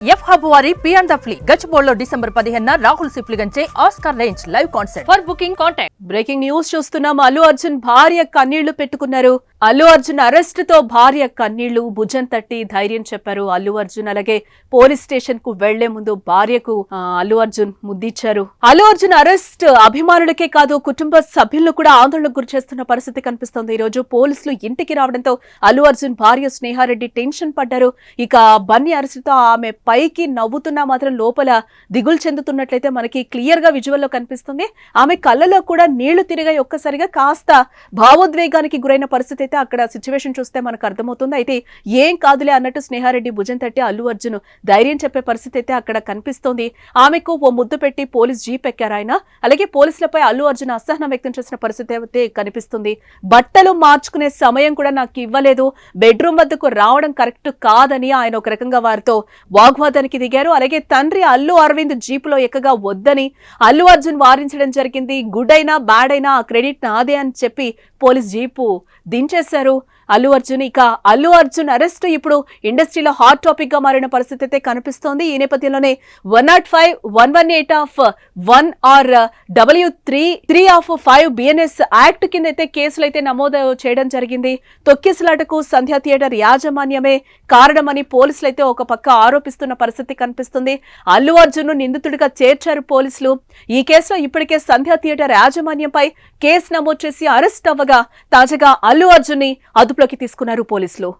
F hub వారి beyond the flea గచ్చిబౌలిలో December 15న రాహుల్ సిప్లిగంచే Oscar range live concert. For booking contact. Breaking news చూస్తున్నాం. అల్లు అర్జున్ భార్య కన్నీళ్లు పెట్టుకున్నారు. అల్లు అర్జున్ అరెస్ట్ తో భార్య కన్నీళ్లు, భుజం తట్టి ధైర్యం చెప్పారు అల్లు అర్జున్. అలాగే పోలీస్ స్టేషన్ కు వెళ్లే ముందు భార్యకు అల్లు అర్జున్ ముద్దిచ్చారు. అల్లు అర్జున్ అరెస్ట్ అభిమానులకే కాదు, కుటుంబ సభ్యులను కూడా ఆందోళనకు గురి చేస్తున్న పరిస్థితి కనిపిస్తోంది. ఈ రోజు పోలీసులు ఇంటికి రావడంతో అల్లు అర్జున్ భార్య స్నేహారెడ్డి టెన్షన్ పడ్డారు. ఇక బన్నీ అరెస్ట్ తో ఆమె పైకి నవ్వుతున్నా మాత్రం లోపల దిగులు చెందుతున్నట్లయితే మనకి క్లియర్ గా విజువల్ లో కనిపిస్తుంది. ఆమె కళ్ళలో కూడా నీళ్లు తిరిగాయి. ఒక్కసారిగా కాస్త భావోద్వేగానికి గురైన పరిస్థితి అయితే అక్కడ సిచ్యువేషన్ చూస్తే మనకు అర్థమవుతుంది. అయితే ఏం కాదులే అన్నట్టు స్నేహారెడ్డి భుజం తట్టి అల్లు అర్జున్ ధైర్యం చెప్పే పరిస్థితి అయితే అక్కడ కనిపిస్తోంది. ఆమెకు ఓ ముద్దు పెట్టి పోలీస్ జీప్ ఎక్కారు ఆయన. అలాగే పోలీసులపై అల్లు అర్జున్ అసహనం వ్యక్తం చేసిన పరిస్థితి అయితే కనిపిస్తుంది. బట్టలు మార్చుకునే సమయం కూడా నాకు ఇవ్వలేదు, బెడ్రూమ్ వద్దకు రావడం కరెక్ట్ కాదని ఆయన ఒక రకంగా వారితో వాగ్వాదానికి దిగారు. అలాగే తండ్రి అల్లు అరవింద్ జీపులో ఎక్కగా వద్దని అల్లు అర్జున్ వారించడం జరిగింది. గుడ్ అయినా బ్యాడ్ అయినా ఆ క్రెడిట్ నాదే అని చెప్పి పోలీస్ జీపు దించేశారు అల్లు అర్జున్. ఇక అల్లు అర్జున్ అరెస్ట్ ఇప్పుడు ఇండస్ట్రీలో హాట్ టాపిక్ గా మారిన పరిస్థితి అయితే కనిపిస్తోంది. ఈ నేపథ్యంలోనే 105, 118 of 1 R W3 of 5 BNS act కింద అయితే కేసులు అయితే నమోదు చేయడం జరిగింది. తొక్కిసలాటకు సంధ్యా థియేటర్ యాజమాన్యమే కారణమని పోలీసులు అయితే ఒక పక్క ఆరోపిస్తున్న పరిస్థితి కనిపిస్తుంది. అల్లు అర్జున్ నిందితుడిగా చేర్చారు పోలీసులు. ఈ కేసులో ఇప్పటికే సంధ్యా థియేటర్ యాజమాన్యంపై కేసు నమోదు చేసి అరెస్ట్ అవ్వగా తాజాగా అల్లు అర్జున్ ని అదుపులోకి తీసుకున్నారు పోలీసులు.